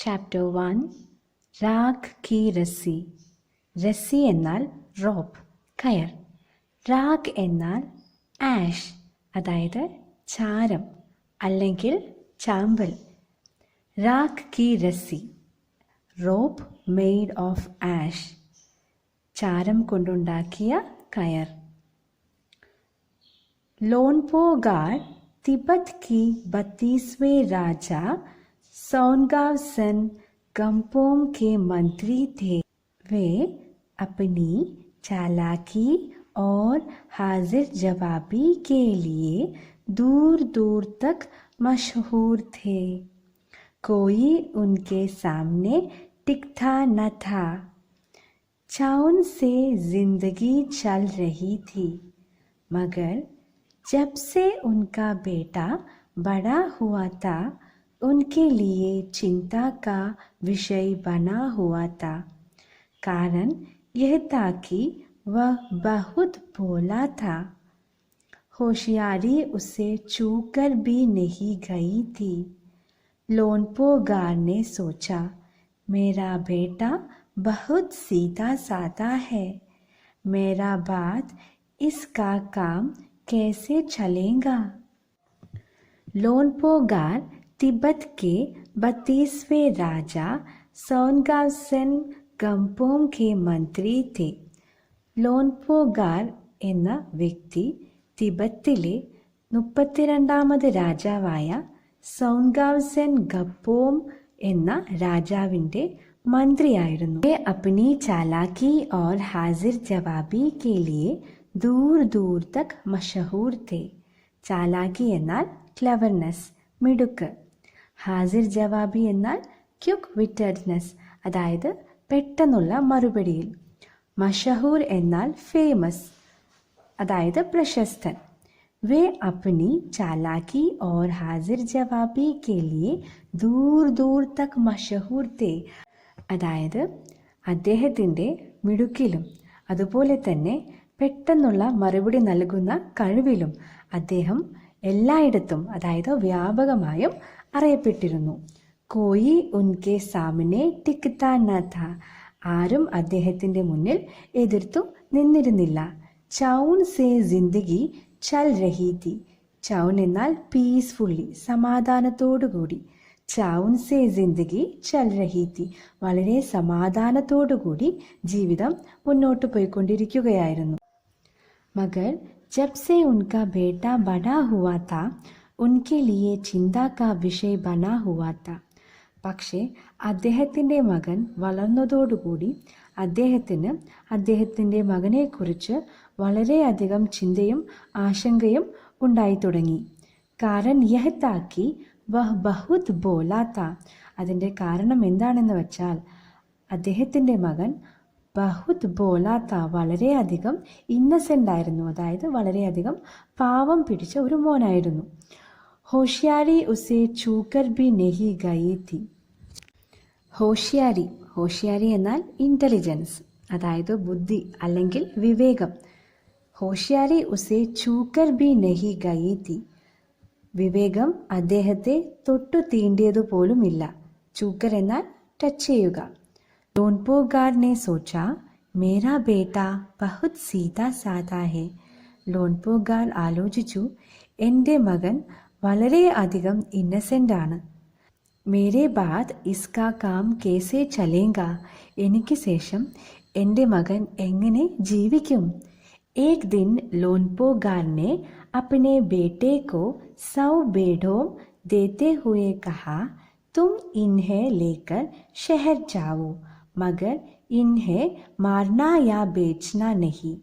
Chapter 1 Raag കി രസ്സി. രസ്സി എന്നാൽ rope, കയർ. രാഗ് എന്നാൽ ആഷ്, അതായത് ചാരം അല്ലെങ്കിൽ ചാമ്പൽ. രാഗ് കി രസ്സി, റോപ്പ് മെയ്ഡ് ഓഫ് ആഷ്, ചാരം കൊണ്ടുണ്ടാക്കിയ കയർ. ലോൺപോഗാർ तिब्बत की 32वें राजा सोनगाव सेन गंपोम के मंत्री थे. वे अपनी चालाकी और हाजिर जवाबी के लिए दूर दूर तक मशहूर थे. कोई उनके सामने टिकता न था. चाउन से जिंदगी चल रही थी, मगर जब से उनका बेटा बड़ा हुआ था उनके लिए चिंता का विषय बना हुआ था. कारण यह था कि वह बहुत भोला था. होशियारी उसे छू कर भी नहीं गई थी. लोनपोगार ने सोचा, मेरा बेटा बहुत सीधा साधा है, मेरा बात इसका काम कैसे चलेगा. लोनपोगार तिब्बत के 32वें राजा सोनगाव सेन गंपोम के मंत्री थे. ലോൺപോഗാർ എന്ന വ്യക്തി തിബത്തിലെ 32ാമത് രാജാവായ സോൺഗാവ് സെൻ ഗപ്പോം എന്ന രാജാവിൻ്റെ മന്ത്രിയായിരുന്നു. अपनी चालाकी और हाजिर जवाबी के लिए दूर दूर तक मशहूर थे. ചാലാക്കി എന്നാൽ ക്ലെവർനെസ്, മിടുക്ക്. ഹാസിർ ജവാബി എന്നാൽ ക്യുക്ക് വിറ്റഡ്നെസ്, അതായത് പെട്ടെന്നുള്ള മറുപടിയിൽ. മഷഹൂർ എന്നാൽ ഫേമസ്, അതായത് പ്രശസ്തൻ. വേ അപ്നി ചാലാക്കി ഓർ ഹാസിർ ജവാബി കെ ലിയെ ദൂർ ദൂർ തക് മഷഹൂർ തേ, അതായത് അദ്ദേഹത്തിൻ്റെ മിടുക്കിലും അതുപോലെ തന്നെ പെട്ടെന്നുള്ള മറുപടി നൽകുന്ന കഴിവിലും അദ്ദേഹം എല്ലായിടത്തും, അതായത് വ്യാപകമായും അറിയപ്പെട്ടിരുന്നു. കോയി ഉൻകെ സാമനെ ടിക്താ ന ഥാ, ആരും അദ്ദേഹത്തിൻ്റെ മുന്നിൽ എതിർത്തു നിന്നിരുന്നില്ല. ചൗൻ സേ ജിന്ദഗി ചൽ രഹി തി. ചൗൻ എന്നാൽ പീസ്ഫുള്ളി, സമാധാനത്തോടുകൂടി. ചൗൻ സേ ജിന്ദഗി ചൽ രഹി തി, വളരെ സമാധാനത്തോടുകൂടി ജീവിതം മുന്നോട്ട് പോയിക്കൊണ്ടിരിക്കുകയായിരുന്നു. मगर जब से उनका बेटा बड़ा हुआ था उनके लिए चिंता का विषय बना हुआ था. പക്ഷേ അദ്ദേഹത്തിൻ്റെ മകൻ വളർന്നതോടുകൂടി അദ്ദേഹത്തിന് അദ്ദേഹത്തിൻ്റെ മകനെക്കുറിച്ച് വളരെയധികം ചിന്തയും ആശങ്കയും ഉണ്ടായി തുടങ്ങി. കാരണം യഹ് താ കി വഹ് ബഹുത് ബോലാ താ, അതിൻ്റെ കാരണം എന്താണെന്ന് വെച്ചാൽ അദ്ദേഹത്തിൻ്റെ മകൻ ബഹുത് ബോലാത്ത, വളരെയധികം ഇന്നസെൻ്റ് ആയിരുന്നു, അതായത് വളരെയധികം പാവം പിടിച്ച ഒരു മോനായിരുന്നു. ഹോഷിയാരി ഉസേ ചൂക്കർ ബി നെഹി ഗയി തി. ഹോഷിയാരി, ഹോഷിയാരി എന്നാൽ ഇൻ്റലിജൻസ്, അതായത് ബുദ്ധി അല്ലെങ്കിൽ വിവേകം. ഹോഷിയാരി ഉസേ ചൂക്കർ ബി നെഹി ഗയി തി, വിവേകം അദ്ദേഹത്തെ തൊട്ടു തീണ്ടിയതുപോലുമില്ല. ചൂക്കർ എന്നാൽ ടച്ച് ചെയ്യുക. ലോൺപോഗാർ ने सोचा, मेरा बेटा बहुत सीधा साधा है. ലോൺപോഗാർ ആലോചിച്ചു, എൻ്റെ മകൻ വളരെ അധികം ഇന്നസെൻ്റ് ആണ്. മേരെ ബാദ് ഇസ്കാ കാം കേസേ ചലേങ്ക, എനിക്ക് ശേഷം എൻ്റെ മകൻ എങ്ങനെ ജീവിക്കും. एक दिन लोनपोगार ने अपने बेटे को 100 भेड़ों देते हुए कहा, तुम इन्हें लेकर शहर जाओ, मगर इन्हें मारना या बेचना नहीं.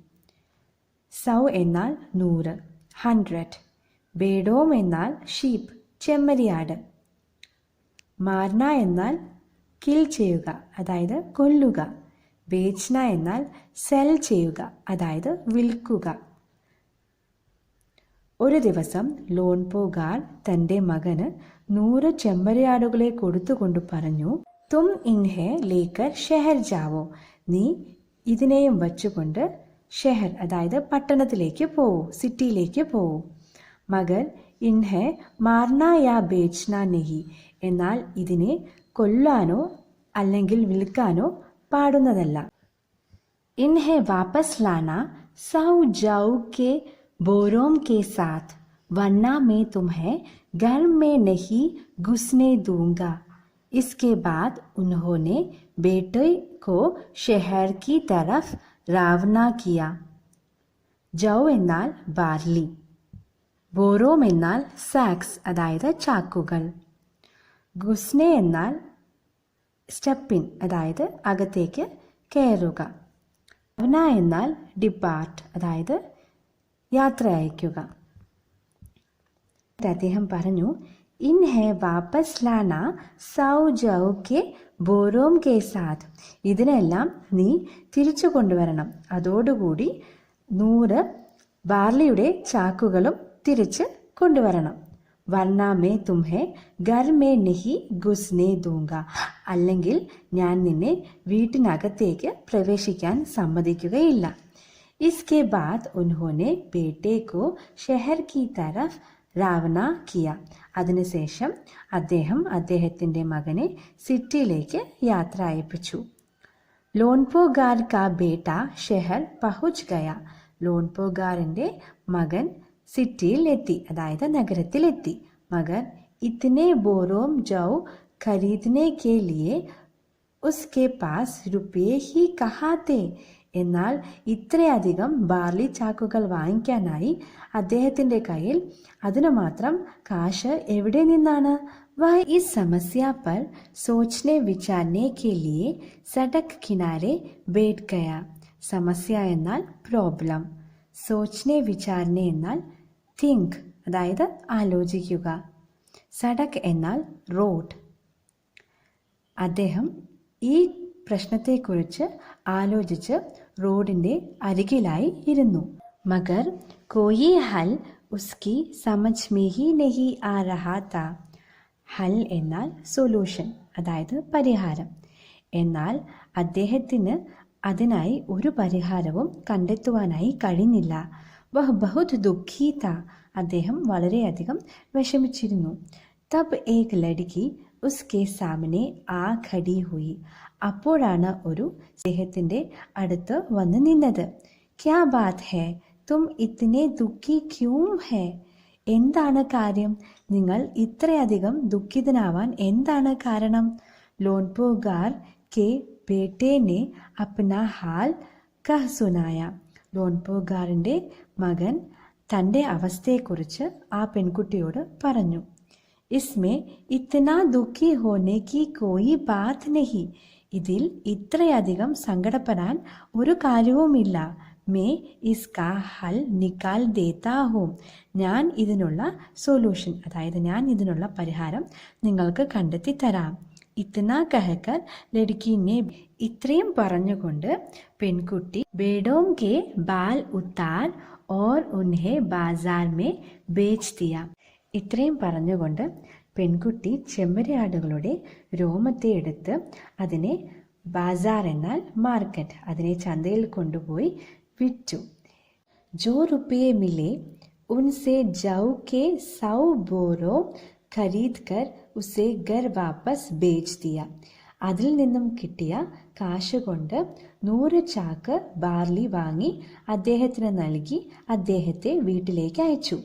100 എന്നാൽ 100, 100. ബേഡോം എന്നാൽ ഷീപ്പ്, ചെമ്മരിയാട്. മാർന എന്നാൽ കിൽ ചെയ്യുക, അതായത് കൊല്ലുക. ബേച്ന എന്നാൽ സെൽ ചെയ്യുക, അതായത് വിൽക്കുക. ഒരു ദിവസം ലോൺപോഗാർ തൻ്റെ മകന് 100 ചെമ്മരിയാടുകളെ കൊടുത്തുകൊണ്ട് പറഞ്ഞു, തും ഇൻഹെ ലേക്കർ ഷെഹർ ജാവോ, നീ ഇതിനെയും വച്ചുകൊണ്ട് ഷെഹർ, അതായത് പട്ടണത്തിലേക്ക് പോവൂ, സിറ്റിയിലേക്ക് പോവൂ. മഗർ ഇൻഹെ മാർന യാ ബേച്ന നഹി, എന്നാൽ ഇതിനെ കൊല്ലാനോ അല്ലെങ്കിൽ വിൽക്കാനോ പാടുന്നതല്ല. इन्हें वापस लाना सौ जाऊ के बोरों के साथ, वरना मैं तुम्हें घर में नहीं घुसने दूंगा. इसके बाद उन्होंने बेटे को शहर की तरफ रवाना किया. ജൗ എന്നാൽ ബാർലി, ബോറോം എന്നാൽ സാക്സ് അതായത് ചാക്കുകൾ, ഗുസ്നെ എന്നാൽ സ്റ്റെപ്പിൻ അതായത് അകത്തേക്ക് കയറുക, റവന എന്നാൽ ഡിപ്പാർട്ട് അതായത് യാത്ര അയക്കുക. അദ്ദേഹം പറഞ്ഞു, ഇൻഹെ വാപ്പസ് ലാന സൗ ജൗ കെ ബോറോം കെ സാത്ത്, ഇതിനെല്ലാം നീ തിരിച്ചു കൊണ്ടുവരണം, അതോടുകൂടി 100 ബാർലിയുടെ ചാക്കുകളും തിരിച്ച് കൊണ്ടുവരണം. വർണ്ണ മേ തുംഹെ ഘർ മേ നഹി ഘുസ്നെ ദൂങ്ക, അല്ലെങ്കിൽ ഞാൻ നിന്നെ വീട്ടിനകത്തേക്ക് പ്രവേശിക്കാൻ സമ്മതിക്കുകയില്ല. ഇസ്കെ ബാദ് ഉൻഹോനെ ബേട്ടെ കോ ഷെഹർ കി തരഫ് റാവന കിയ, അതിനുശേഷം അദ്ദേഹം അദ്ദേഹത്തിൻ്റെ മകനെ സിറ്റിയിലേക്ക് യാത്ര അയപ്പിച്ചു. ലോൺപോഗാർ കാ ബേട്ട ഷെഹർ പഹുച്ച് ഗയ, ലോൺപോഗാറിൻ്റെ മകൻ സിറ്റിയിൽ എത്തി അതായത് നഗരത്തിലെത്തി. മഗർ ഇത്തനെ ബോറോം ജൗ ഖരീദനെ കെ ലിയെ ഉസ്കെ പാസ് റുപേ ഹി കഹാത്തെ, എന്നാൽ ഇത്രയധികം ബാർലി ചാക്കുകൾ വാങ്ങിക്കാനായി അദ്ദേഹത്തിൻ്റെ കയ്യിൽ അതിനു മാത്രം കാശ് എവിടെ നിന്നാണ്? വഹ ഇസ് സമസ്യ പർ സോച്നെ വിചാരനെ കെ ലിയെ സഡക് കിനാരെ ബൈഠ് ഗയ. സമസ്യ എന്നാൽ പ്രോബ്ലം, സോച്നെ വിചാരനെ എന്നാൽ തിങ്ക് അതായത് ആലോചിക്കുക, സഡക് എന്നാൽ റോഡ്. അദ്ദേഹം ഈ പ്രശ്നത്തെക്കുറിച്ച് ആലോചിച്ച് റോഡിൻ്റെ അരികിലായി ഇരുന്നു. മഗർ കോയി ഹൽ ഉസ്കി സമജ് മേ ഹി നഹി ആ രഹാ താ. ഹൽ എന്നാൽ സൊല്യൂഷൻ അതായത് പരിഹാരം, എന്നാൽ അദ്ദേഹത്തിന് അതിനായി ഒരു പരിഹാരവും കണ്ടെത്തുവാനായി കഴിഞ്ഞില്ല. വഹ് ബഹുത് ദുഃഖി താ, അദ്ദേഹം വളരെയധികം വിഷമിച്ചിരുന്നു. തബ് ഏക് ലഡ്കി ഉസ്കെ സാമനെ ആ ഖടി ഹുയി, അപ്പോഴാണ് ഒരു അദ്ദേഹത്തിൻ്റെ അടുത്ത് വന്ന് നിന്നത്. ക്യാ ബാത് ഹേ തും ഇത്തനെ ദുഃഖി ക്യൂം ഹേ, എന്താണ് കാര്യം? നിങ്ങൾ ഇത്രയധികം ദുഃഖിതനാവാൻ എന്താണ് കാരണം? ലോൺപോഗാർ കെ ബേട്ടെ നെ അപ്ന ഹാൽ കഹ് സുനായ, ലോൺപോഗാറിൻ്റെ മകൻ തൻ്റെ അവസ്ഥയെക്കുറിച്ച് ആ പെൺകുട്ടിയോട് പറഞ്ഞു. ഇസ്മേ ഇത്തന ദുഃഖി ഹോനെ കി കോയി ബാത് നഹി, ഇതിൽ ഇത്രയധികം സങ്കടപ്പെടാൻ ഒരു കാര്യവുമില്ല. മേ ഇസ്കാ ഹൽ നിക്കാൽ ദേത്താ ഹൂം, ഞാൻ ഇതിനുള്ള സൊല്യൂഷൻ അതായത് ഞാൻ ഇതിനുള്ള പരിഹാരം നിങ്ങൾക്ക് കണ്ടെത്തി തരാം. ഇത്തന കഹക്കർ ലഡ്കിനെ, ഇത്രയും പറഞ്ഞുകൊണ്ട് പെൺകുട്ടി ബേഡോം K Bal ഉത്താർ or ഉൻഹെ Bazaar may ബേച്ച് Diya, ഇത്രയും പറഞ്ഞുകൊണ്ട് പെൺകുട്ടി ചെമ്മരിയാടുകളുടെ രോമത്തെ എടുത്ത് അതിനെ ബാസാർ എന്നാൽ മാർക്കറ്റ്, അതിനെ ചന്തയിൽ കൊണ്ടുപോയി വിറ്റു. ജോ റുപ്പിയെ മിലെ ഉൻസെ ജൗ കെ 100 ബോറോ ഖരീദ് കർ ഉസെ ഘർ വാപ്പസ് ബേച്ച് ദിയ, അതിൽ നിന്നും കിട്ടിയ കാശ് കൊണ്ട് 100 ചാക്ക് ബാർലി വാങ്ങി അദ്ദേഹത്തിന് നൽകി അദ്ദേഹത്തെ വീട്ടിലേക്ക് അയച്ചു.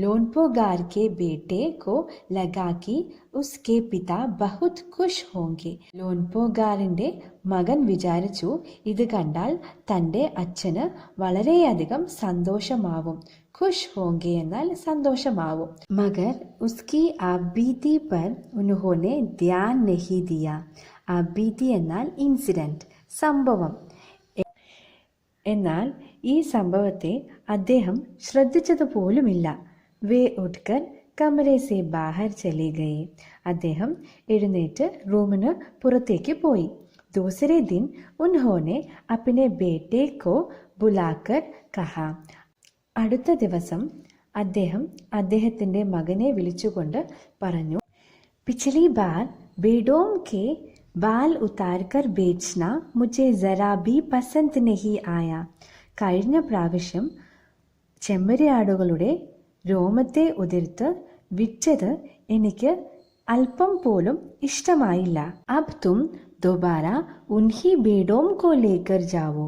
ലോൺപോഗാർ കെ ബേട്ടെ കോ ലഗാ കി ഉസ്കെ പിതാ ബഹുത് ഖുഷ് ഹോങ്കെ, ലോൺപോഗാറിൻ്റെ മകൻ വിചാരിച്ചു ഇത് കണ്ടാൽ തൻ്റെ അച്ഛന് വളരെയധികം സന്തോഷമാവും. ഖുഷ് ഹോങ്കെ എന്നാൽ സന്തോഷമാവും. മഗർ ഉസ്കി ആബീതി പർ ഉൻഹോനെ ധ്യാൻ നഹി ദിയ, ആബീതി എന്നാൽ ഇൻസിഡന്റ് സംഭവം, എന്നാൽ ഈ സംഭവത്തെ അദ്ദേഹം ശ്രദ്ധിച്ചതുപോലുമില്ല. വേ ഉഠ്കർ കമരെ സെ ബാഹർ ചലേ ഗയേ, അദ്ദേഹം എഴുന്നേറ്റ് റൂമിന് പുറത്തേക്ക് പോയി. ദൂസരെ ദിൻ ഉൻഹോനെ അപ്നെ ബേട്ടെ കോ ബുലാക്കർ കഹാ, അടുത്ത ദിവസം അദ്ദേഹം അദ്ദേഹത്തിൻ്റെ മകനെ വിളിച്ചുകൊണ്ട് പറഞ്ഞു, പിछली बार बेडों के बाल उतारकर बेचना मुझे जरा भी पसंद नहीं आया, കഴിഞ്ഞ പ്രാവശ്യം ചെമ്മരിയാടുകളുടെ രോമത്തെ ഉതിർത്ത് വിറ്റത് എനിക്ക് അല്പം പോലും ഇഷ്ടമായില്ല. അബ് തും ദോബാര ഉൻഹി ബേഡോം കോ ലേക്കർ ജാവോ.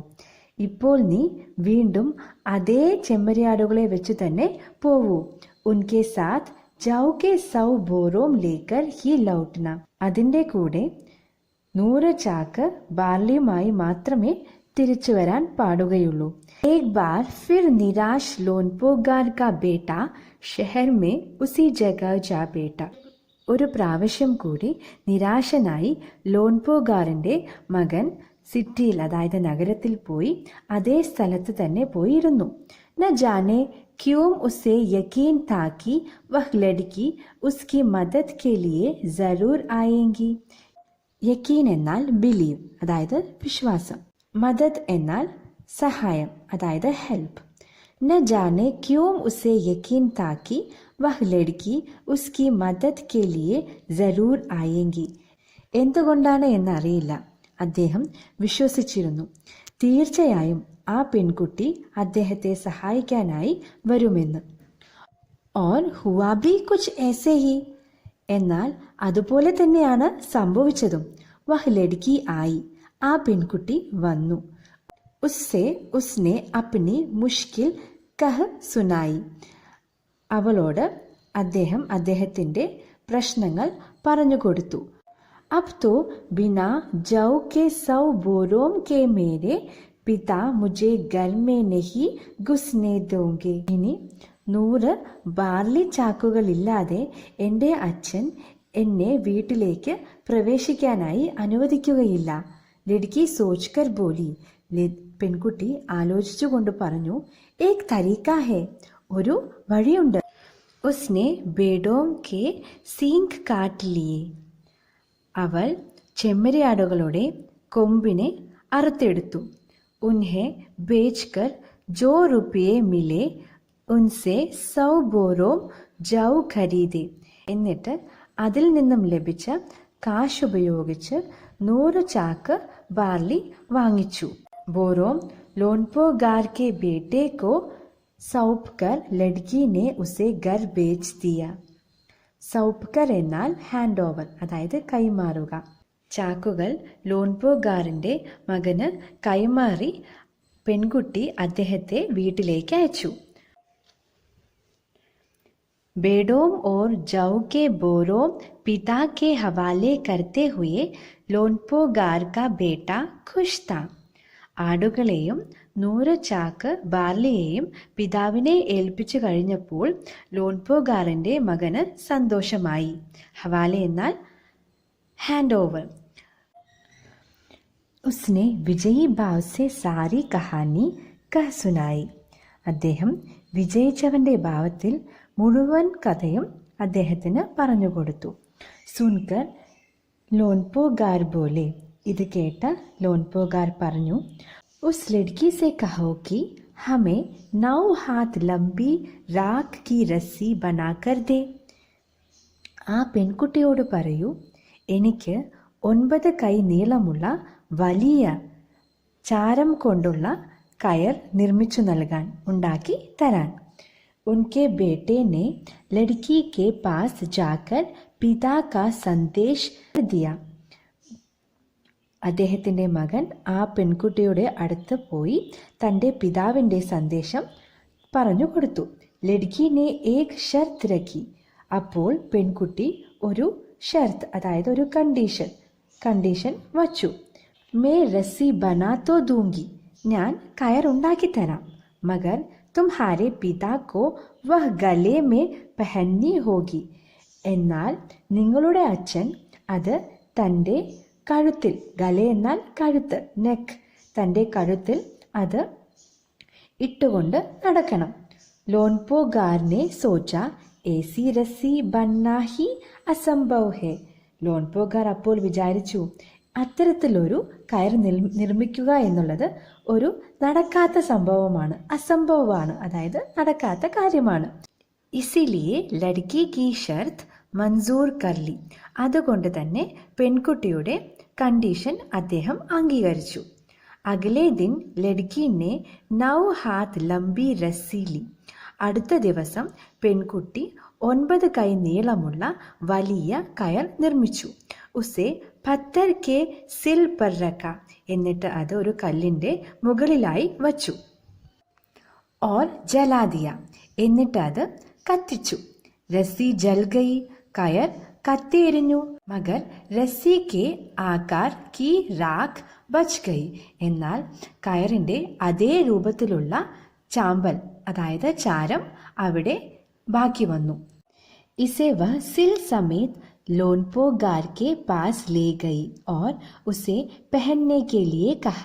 ഇപ്പോൾ നീ വീണ്ടും അതേ ചെമ്മരിയാടുകളെ വെച്ചു തന്നെ പോവൂ. ഉൻകെ സാത്ത് ജാവ് കെ സൗ ബോറോം ലേക്കർ ഹി ലൗട്ട്ന. അതിൻ്റെ കൂടെ 100 ചാക്ക് ബാർലിയുമായി മാത്രമേ തിരിച്ചു വരാൻ പാടുകയുള്ളൂ. ഏക് ബാർ ഫിർ നിരാശ് ലോൻപോഗാർ കാ ബേട്ട ഷെഹർ മേ ഉസി ജഗ ജാ ബേട്ട. ഒരു പ്രാവശ്യം കൂടി നിരാശനായി ലോൻപോഗാറിൻ്റെ മകൻ സിറ്റിയിൽ, അതായത് നഗരത്തിൽ പോയി അതേ സ്ഥലത്ത് തന്നെ പോയിരുന്നു. ന ജാനെ ക്യോം ഉസേ യക്കീൻ താ കി വഹ് ലഡ്കി ഉസ്കി മദദ് കെ ലിയെ ജറൂർ ആയേങ്കി. യക്കീൻ എന്നാൽ ബിലീവ്, അതായത് വിശ്വാസം. മദദ് എന്നാൽ സഹായം, അതായത് ഹെൽപ്പ്. ന ജാനെ ക്യോം ഉസേ യക്കീൻ താ കി വഹ് ലഡ്കി ഉസ്കി മദദ് കെ ലിയെ ജറൂർ ആയേങ്കി. എന്തുകൊണ്ടാണ് എന്നറിയില്ല, അദ്ദേഹം വിശ്വസിച്ചിരുന്നു തീർച്ചയായും ആ പെൺകുട്ടി അദ്ദേഹത്തെ സഹായിക്കാനായി വരുമെന്ന്. ഓർ ഹുവാ ഭി കുച്ച് ऐसे ही. എന്നാൽ അതുപോലെ തന്നെയാണ് സംഭവിച്ചതും. വഹ് ലഡ്കി ആയി, ആ പെൺകുട്ടി വന്നു. ഉസ്സെ ഉസ്നെ അപ്നി മുഷ്കിൽ കഹ് സുനായി. അവളോട് അദ്ദേഹം അദ്ദേഹത്തിൻ്റെ പ്രശ്നങ്ങൾ പറഞ്ഞുകൊടുത്തു. अब तो बिना जौ के 100 बोरों के मेरे पिता मुझे घर में नहीं घुसने देंगे. ഇനി 100 ബാർലി ചാക്കുകളില്ലാതെ എൻ്റെ അച്ഛൻ എന്നെ വീട്ടിലേക്ക് പ്രവേശിക്കാനായി അനുവദിക്കുകയില്ല. ലഡ്കി സോച്ച്കർ ബോലി. പെൺകുട്ടി ആലോചിച്ചുകൊണ്ട് പറഞ്ഞു, ഏക് തരീക്ക ഹേ, ഒരു വഴിയുണ്ട്. ഉസ്നെ ബേഡോം കെ സീങ്ക് കാട്ട് ലിയേ. അവൾ ചെമ്മരിയാടുകളുടെ കൊമ്പിനെ അറുത്തെടുത്തു. ഉൻഹെ ബേച്ച്കർ ജോ റുപ്പിയെ മിലെ ഉൻസെ 100 ബോറോം ജൗ ഖരീദേ. എന്നിട്ട് അതിൽ നിന്നും ലഭിച്ച കാശുപയോഗിച്ച് 100 ചാക്ക് ബാർലി വാങ്ങിച്ചു. ബോറോം ലോൻപോഗാർ കെ ബേटे को സൗപ്കർ ലഡ്കി നെ ഉസെ ഘർ ബേച്ച് ദിയ. സൗപ്കർ എന്നാൽ ഹാൻഡ് ഓവർ, അതായത് കൈമാറുക. ചാക്കുകൾ ലോൻപോഗാറിൻ്റെ മകന് കൈമാറി പെൺകുട്ടി അദ്ദേഹത്തെ വീട്ടിലേക്ക് അയച്ചു. बेडोम और जौ के बोरों पिता के हवाले करते हुए ലോൻപോഗാർ का बेटा खुश था. ആടുകളെയും 100 ചാക്ക് ബാർലിയെയും പിതാവിനെ ഏൽപ്പിച്ചു കഴിഞ്ഞപ്പോൾ ലോൻപോഗാറിൻ്റെ മകന് സന്തോഷമായി. ഹവാല എന്നാൽ ഹാൻഡ് ഓവർ. ഉസ്നെ വിജയി ഭാവ് സെ സാരി കഹാനി കഹ് സുനായി. അദ്ദേഹം വിജയിച്ചവൻ്റെ ഭാവത്തിൽ മുഴുവൻ കഥയും അദ്ദേഹത്തിന് പറഞ്ഞുകൊടുത്തു. സുൻകർ ലോൻപോഗാർ ബോലെ. ഇത് കേട്ട ലോൻപോഗാർ പറഞ്ഞു, ഉസ് ലഡ്കി സെ കഹോ കി ഹമേ 9 ഹാത്ത് ലംബി രാഖ് കി രസ്സി ബനാകർ ദേ. ആ പെൺകുട്ടിയോട് പറയൂ, എനിക്ക് 9 കൈ നീളമുള്ള വലിയ ചാരം കൊണ്ടുള്ള കയർ നിർമ്മിച്ചു നൽകാൻ, ഉണ്ടാക്കി തരാൻ. उनके बेटे ने लड़की के पास जाकर पिता का संदेश दिया. അദ്ദേഹത്തിൻ്റെ മകൻ ആ പെൺകുട്ടിയുടെ അടുത്ത് പോയി തൻ്റെ പിതാവിൻ്റെ സന്ദേശം പറഞ്ഞു കൊടുത്തു. ലഡ്കിനെ ഏക് ഷർത്ത് രഖി. അപ്പോൾ പെൺകുട്ടി ഒരു ഷർത്ത്, അതായത് ഒരു കണ്ടീഷൻ വച്ചു. മേ റസ്സി ബനാത്തോ ദൂങ്കി. ഞാൻ കയറുണ്ടാക്കി തരാം. മഗർ തുമ്ഹാരെ പിതാ കോ വഹ് ഗലേ മേ പെഹന്നി ഹോഗി. എന്നാൽ നിങ്ങളുടെ അച്ഛൻ അത് തൻ്റെ കഴുത്തിൽ, ഗല എന്നാൽ കഴുത്ത്, നെക്ക്, തൻ്റെ കഴുത്തിൽ അത് ഇട്ടുകൊണ്ട് നടക്കണം. ലോൻപോഗാറിനെ സോച്ച ഏസി രസ്സി ബന്നാ ഹി അസംഭവ് ഹേ. ലോൻപോഗാർ അപ്പോൾ വിചാരിച്ചു, അത്തരത്തിലൊരു കയർ നിർമ്മിക്കുക എന്നുള്ളത് ഒരു നടക്കാത്ത സംഭവമാണ്, അസംഭവമാണ്, അതായത് നടക്കാത്ത കാര്യമാണ്. ഇസിലിയെ ലഡ്കി കി ഷർത്ത് മൻസൂർ കർലി. അതുകൊണ്ട് തന്നെ പെൺകുട്ടിയുടെ കണ്ടീഷൻ അദ്ദേഹം അംഗീകരിച്ചു. അഗലേ ദിൻ ലഡ്കിനെ 9 ഹാത്ത് ലംബി രസ്സി ലി. അടുത്ത ദിവസം പെൺകുട്ടി 9 കൈ നീളമുള്ള വലിയ കയർ നിർമ്മിച്ചു. ഉസേ പത്തർ കെ സിൽ പർ രഖ, എന്നിട്ട് അത് ഒരു കല്ലിൻ്റെ മുകളിലായി വച്ചു. ഓർ ജലാ ദിയ, എന്നിട്ട് അത് കത്തിച്ചു. രസ്സി ജൽ ഗയി, കയർ കത്തിയെരിഞ്ഞു. മഗർ രസ്സി കെ ആകാർ കി രാഖ് ബച്ച് ഗയി, എന്നാൽ കയറിൻ്റെ അതേ രൂപത്തിലുള്ള ചാമ്പൽ അതായത് ചാരം അവിടെ ബാക്കി വന്നു. ഇസെ വ സിൽ സമേത് ലോൻപോ ഗാർ കെ പാസ് ലേ ഗയി ഓർ ഉസെ പെഹൻനെ കെ ലിയെ കഹ,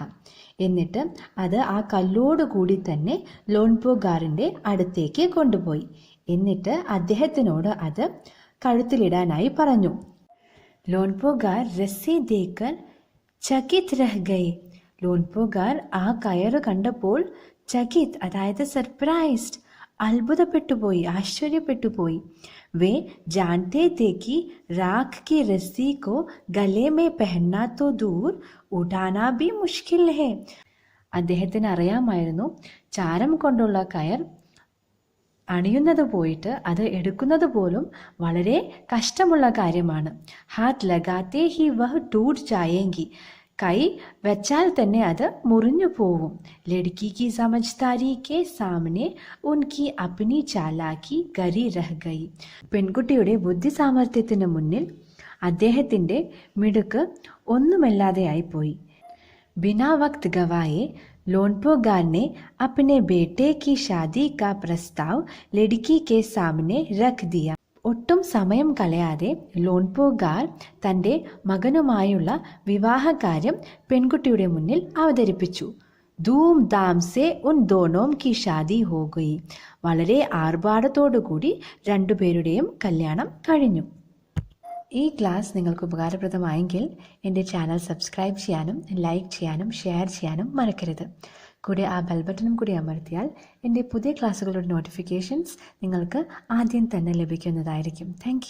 എന്നിട്ട് അത് ആ കല്ലോടുകൂടി തന്നെ ലോൻപോ ഗാറിൻ്റെ അടുത്തേക്ക് കൊണ്ടുപോയി. എന്നിട്ട് അദ്ദേഹത്തിനോട് അത് കഴുത്തിലിടാനായി പറഞ്ഞു. ലോൻപോ ഗാർ രസ്സി ദേക്കർ ചകിത് രഹ് ഗയി, ലോൻപോ ഗാർ ആ കയറ് കണ്ടപ്പോൾ ചകിത് അതായത് സർപ്രൈസ്ഡ്, അത്ഭുതപ്പെട്ടുപോയി, ആശ്ചര്യപ്പെട്ടുപോയി. വേ ജാൻതേ थे कि राख की रस्सी को गले में पहनना तो दूर उठाना भी मुश्किल है. അദ്ദേഹത്തിന് അറിയാമായിരുന്നു ചാരം കൊണ്ടുള്ള കയർ അണിയുന്നത് പോയിട്ട് അത് എടുക്കുന്നത് പോലും വളരെ കഷ്ടമുള്ള കാര്യമാണ്. ഹാത്ത് ലഗാത്തേ ഹി വഹ് ടൂട്ട് ജായേങ്കി, കൈ വെച്ചാൽ തന്നെ അത് മുറിഞ്ഞു പോവും. ലഡ്കി കി സമജ്ദാരി കെ സാമനെ ഉൻകി അപ്നി ചാലാക്കി ഗരി രഹ് ഗയി, പെൺകുട്ടിയുടെ ബുദ്ധി സാമർഥ്യത്തിന് മുന്നിൽ അദ്ദേഹത്തിൻ്റെ മിടുക്ക് ഒന്നുമല്ലാതെയായിപ്പോയി. बिना वक्त गवाए लोनपो गार ने अपने बेटे की शादी का प्रस्ताव लड़की के सामने रख दिया. ഒട്ടും സമയം കളയാതെ ലോൻപോ ഗാർ തൻ്റെ മകനുമായുള്ള വിവാഹകാര്യം പെൺകുട്ടിയുടെ മുന്നിൽ അവതരിപ്പിച്ചു. ധൂം ധാം സെ ഉൻ ദോനോം കി ഷാദി ഹോ ഗയി, വളരെ ആർഭാടത്തോടുകൂടി രണ്ടുപേരുടെയും കല്യാണം കഴിഞ്ഞു. ഈ ക്ലാസ് നിങ്ങൾക്ക് ഉപകാരപ്രദമായെങ്കിൽ എൻ്റെ ചാനൽ സബ്സ്ക്രൈബ് ചെയ്യാനും ലൈക്ക് ചെയ്യാനും ഷെയർ ചെയ്യാനും മറക്കരുത്. കൂടെ ആ ബെൽ ബട്ടണും കൂടി അമർത്തിയാൽ എൻ്റെ പുതിയ ക്ലാസ്സുകളുടെ നോട്ടിഫിക്കേഷൻസ് നിങ്ങൾക്ക് ആദ്യം തന്നെ ലഭിക്കുന്നതായിരിക്കും. താങ്ക്